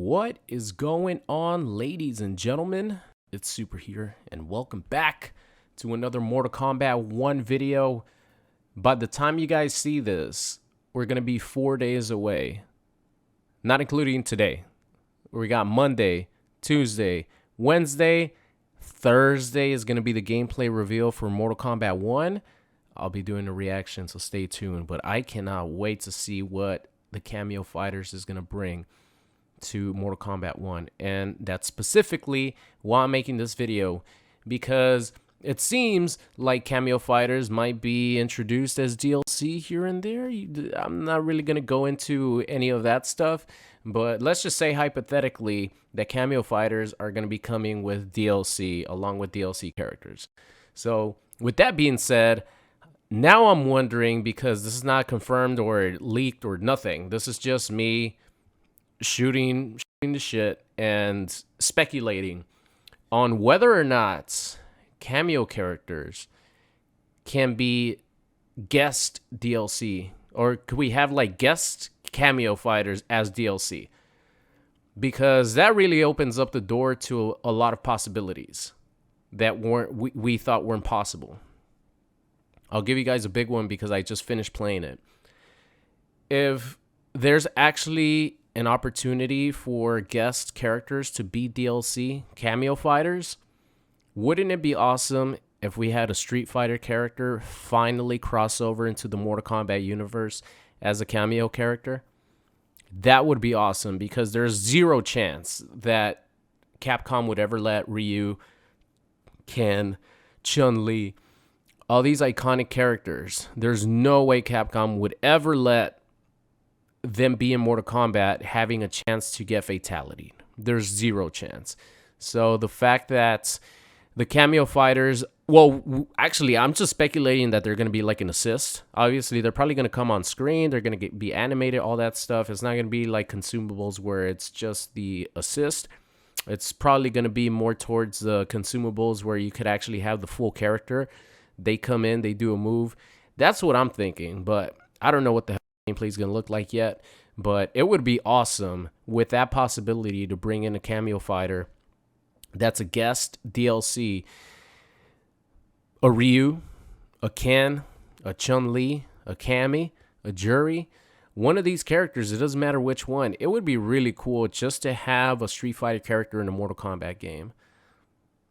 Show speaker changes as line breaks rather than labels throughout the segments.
What is going on, ladies and gentlemen? It's Super here, and welcome back to another Mortal Kombat 1 video. By the time you guys see this, we're going to be 4 days away. Not including today. We got Monday, Tuesday, Wednesday, Thursday is going to be the gameplay reveal for Mortal Kombat 1. I'll be doing a reaction, so stay tuned. But I cannot wait to see what the Kameo Fighters is going to bring to Mortal Kombat 1. And that's specifically why I'm making this video, because it seems like Kameo Fighters might be introduced as DLC here and there. I'm not really going to go into any of that stuff, but let's just say hypothetically that Kameo Fighters are going to be coming with DLC along with DLC characters. So with that being said, now I'm wondering, because this is not confirmed or leaked or nothing, this is just me shooting the shit and speculating on whether or not Kameo characters can be guest DLC, or could we have like guest Kameo Fighters as DLC, because that really opens up the door to a lot of possibilities that we thought weren't possible. I'll give you guys a big one because I just finished playing it. If there's actually an opportunity for guest characters to be DLC Kameo Fighters, wouldn't it be awesome if we had a Street Fighter character finally cross over into the Mortal Kombat universe as a Kameo character? That would be awesome, because there's zero chance that Capcom would ever let Ryu, Ken, Chun-Li, all these iconic characters, there's no way Capcom would ever let them be in Mortal Kombat having a chance to get fatality. There's zero chance. So the fact that the Kameo Fighters, well, actually, I'm just speculating that they're going to be like an assist. Obviously, they're probably going to come on screen. They're going to be animated, all that stuff. It's not going to be like consumables where it's just the assist. It's probably going to be more towards the consumables where you could actually have the full character. They come in, they do a move. That's what I'm thinking, but I don't know what the hell gameplay is going to look like yet. But it would be awesome with that possibility to bring in a Kameo Fighter that's a guest DLC. A Ryu, a Ken, a Chun-Li, a Cammy, a Jury. One of these characters, it doesn't matter which one. It would be really cool just to have a Street Fighter character in a Mortal Kombat game.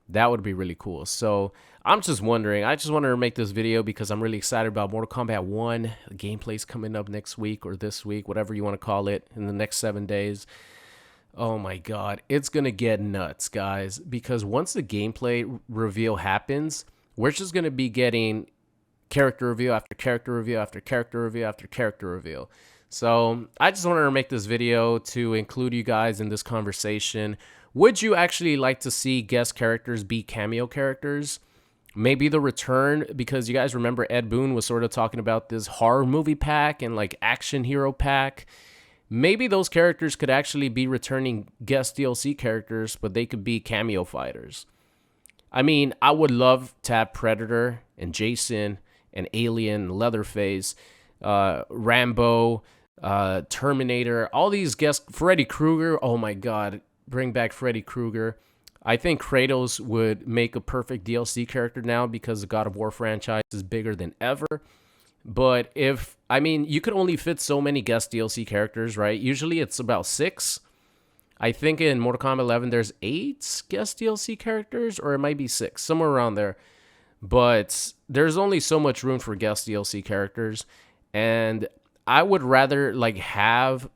That would be really cool. So I'm just wondering. I just wanted to make this video because I'm really excited about Mortal Kombat 1. The gameplay's coming up next week or this week, whatever you want to call it, in the next 7 days. Oh my God, it's going to get nuts, guys, because once the gameplay reveal happens, we're just going to be getting character reveal after character reveal after character reveal after character reveal. So I just wanted to make this video to include you guys in this conversation. Would you actually like to see guest characters be Kameo characters? Maybe the return, because you guys remember Ed Boon was sort of talking about this horror movie pack and like action hero pack. Maybe those characters could actually be returning guest DLC characters, but they could be Kameo Fighters. I mean, I would love to have Predator and Jason and Alien, Leatherface, Rambo, Terminator, all these guests, Freddy Krueger. Oh my God, bring back Freddy Krueger. I think Kratos would make a perfect DLC character now because the God of War franchise is bigger than ever. But I mean, you could only fit so many guest DLC characters, right? Usually it's about 6. I think in Mortal Kombat 11, there's 8 guest DLC characters, or it might be 6, somewhere around there. But there's only so much room for guest DLC characters. And I would rather like have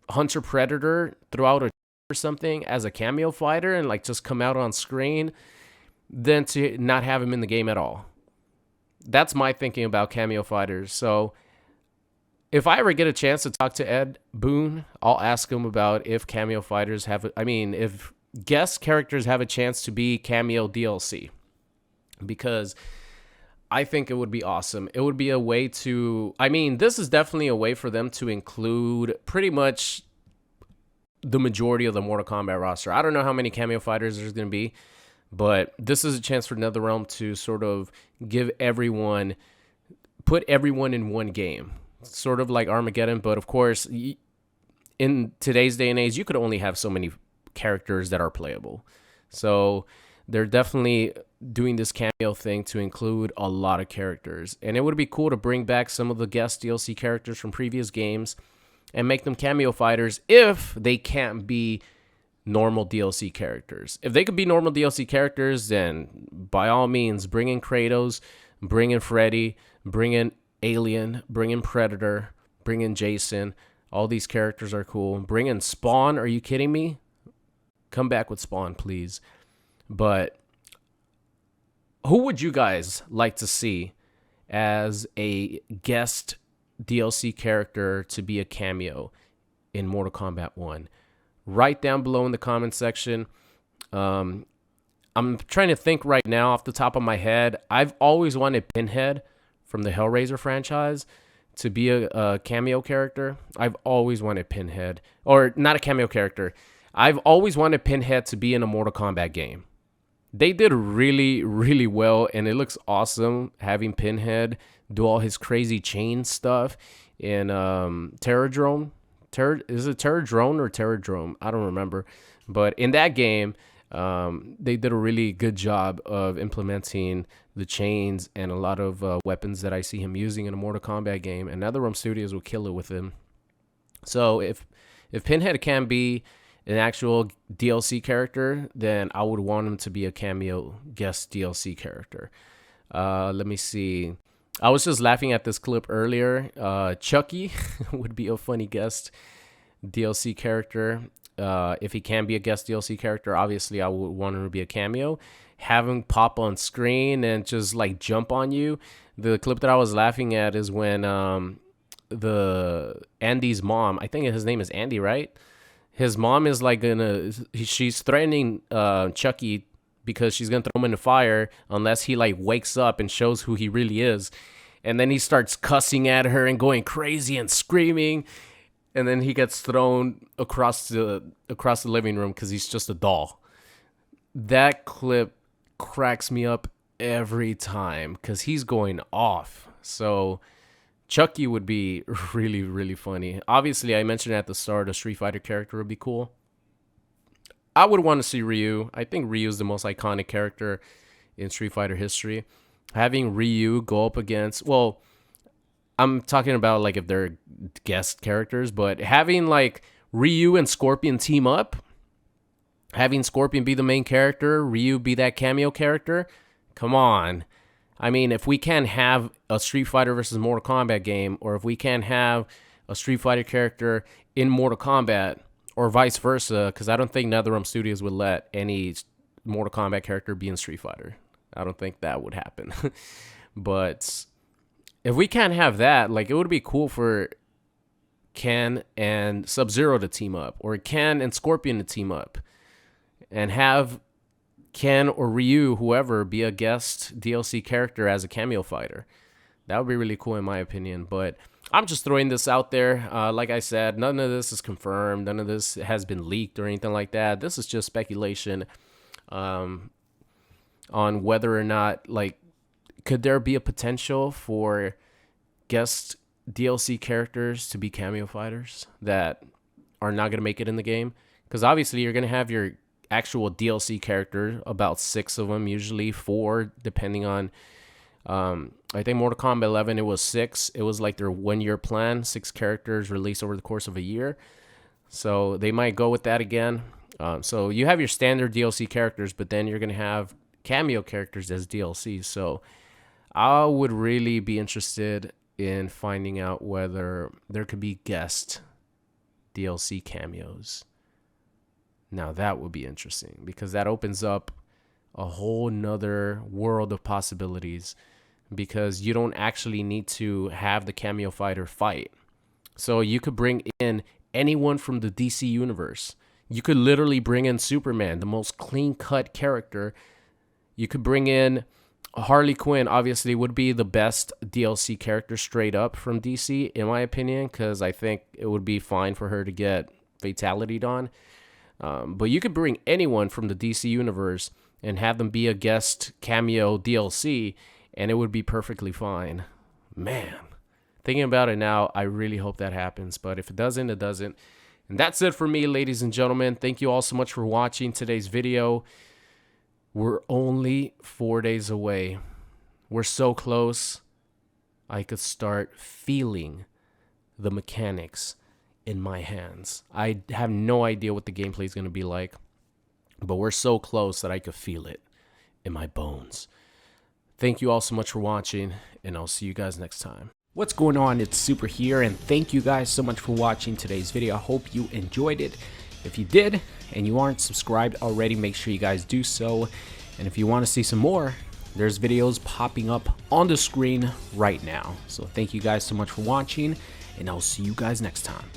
Hunter Predator throughout a or something as a Kameo Fighter and like just come out on screen than to not have him in the game at all. That's my thinking about Kameo Fighters. So if I ever get a chance to talk to Ed Boon, I'll ask him about if Kameo Fighters have, if guest characters have a chance to be Kameo DLC, because I think it would be awesome. It would be a way to, this is definitely a way for them to include pretty much the majority of the Mortal Kombat roster. I don't know how many Kameo Fighters there's going to be, but this is a chance for NetherRealm to sort of give everyone, put everyone in one game. Sort of like Armageddon, but of course, in today's day and age, you could only have so many characters that are playable. So they're definitely doing this cameo thing to include a lot of characters. And it would be cool to bring back some of the guest DLC characters from previous games and make them cameo fighters if they can't be normal DLC characters. If they could be normal DLC characters, then by all means, bring in Kratos, bring in Freddy, bring in Alien, bring in Predator, bring in Jason. All these characters are cool. Bring in Spawn. Are you kidding me? Come back with Spawn, please. But who would you guys like to see as a guest DLC character to be a cameo in Mortal Kombat 1? Write down below in the comment section. I'm trying to think right now off the top of my head. I've always wanted Pinhead from the Hellraiser franchise to be a cameo character. I've always wanted Pinhead. Or not a cameo character. I've always wanted Pinhead to be in a Mortal Kombat game. They did really, really well, and it looks awesome having Pinhead do all his crazy chain stuff in Terradrome. Is it Terradrome or Terradrome? I don't remember. But in that game, they did a really good job of implementing the chains and a lot of weapons that I see him using in a Mortal Kombat game. And NetherRealm Studios will kill it with him. So if Pinhead can be an actual DLC character, then I would want him to be a cameo guest DLC character. Let me see. I was just laughing at this clip earlier. Chucky would be a funny guest DLC character. If he can be a guest DLC character, obviously I would want him to be a cameo. Have him pop on screen and just like jump on you. The clip that I was laughing at is when the Andy's mom, I think his name is Andy, right? His mom is like she's threatening Chucky because she's gonna throw him in the fire unless he like wakes up and shows who he really is. And then he starts cussing at her and going crazy and screaming. And then he gets thrown across the living room because he's just a doll. That clip cracks me up every time because he's going off. So Chucky would be really, really funny. Obviously, I mentioned at the start a Street Fighter character would be cool. I would want to see Ryu. I think Ryu is the most iconic character in Street Fighter history. Having Ryu go up against, well, I'm talking about like if they're guest characters, but having like Ryu and Scorpion team up, having Scorpion be the main character, Ryu be that cameo character, come on. I mean, if we can't have a Street Fighter versus Mortal Kombat game, or if we can't have a Street Fighter character in Mortal Kombat, or vice versa, because I don't think NetherRealm Studios would let any Mortal Kombat character be in Street Fighter. I don't think that would happen. But if we can't have that, like it would be cool for Ken and Sub-Zero to team up, or Ken and Scorpion to team up, and have Ken or Ryu, whoever, be a guest DLC character as a cameo fighter. That would be really cool in my opinion. But I'm just throwing this out there. Like I said, none of this is confirmed. None of this has been leaked or anything like that. This is just speculation on whether or not, like, could there be a potential for guest DLC characters to be cameo fighters that are not going to make it in the game? Because obviously you're going to have your actual DLC character, about 6 of them, usually 4, depending on, I think Mortal Kombat 11, it was 6. It was like their 1-year plan, 6 characters released over the course of a year. So they might go with that again. So you have your standard DLC characters, but then you're going to have cameo characters as DLC. So I would really be interested in finding out whether there could be guest DLC cameos. Now that would be interesting because that opens up a whole nother world of possibilities, because you don't actually need to have the cameo fighter fight. So you could bring in anyone from the DC universe. You could literally bring in Superman, the most clean-cut character. You could bring in Harley Quinn, obviously would be the best DLC character straight up from DC, in my opinion, because I think it would be fine for her to get fatality'd on. But you could bring anyone from the DC universe and have them be a guest cameo DLC, and it would be perfectly fine. Man, thinking about it now, I really hope that happens. But if it doesn't, it doesn't. And that's it for me, ladies and gentlemen. Thank you all so much for watching today's video. We're only 4 days away. We're so close. I could start feeling the mechanics in my hands. I have no idea what the gameplay is going to be like, but we're so close that I could feel it in my bones. Thank you all so much for watching, and I'll see you guys next time. What's going on? It's Super here, and thank you guys so much for watching today's video. I hope you enjoyed it. If you did, and you aren't subscribed already, make sure you guys do so. And if you want to see some more, there's videos popping up on the screen right now. So thank you guys so much for watching, and I'll see you guys next time.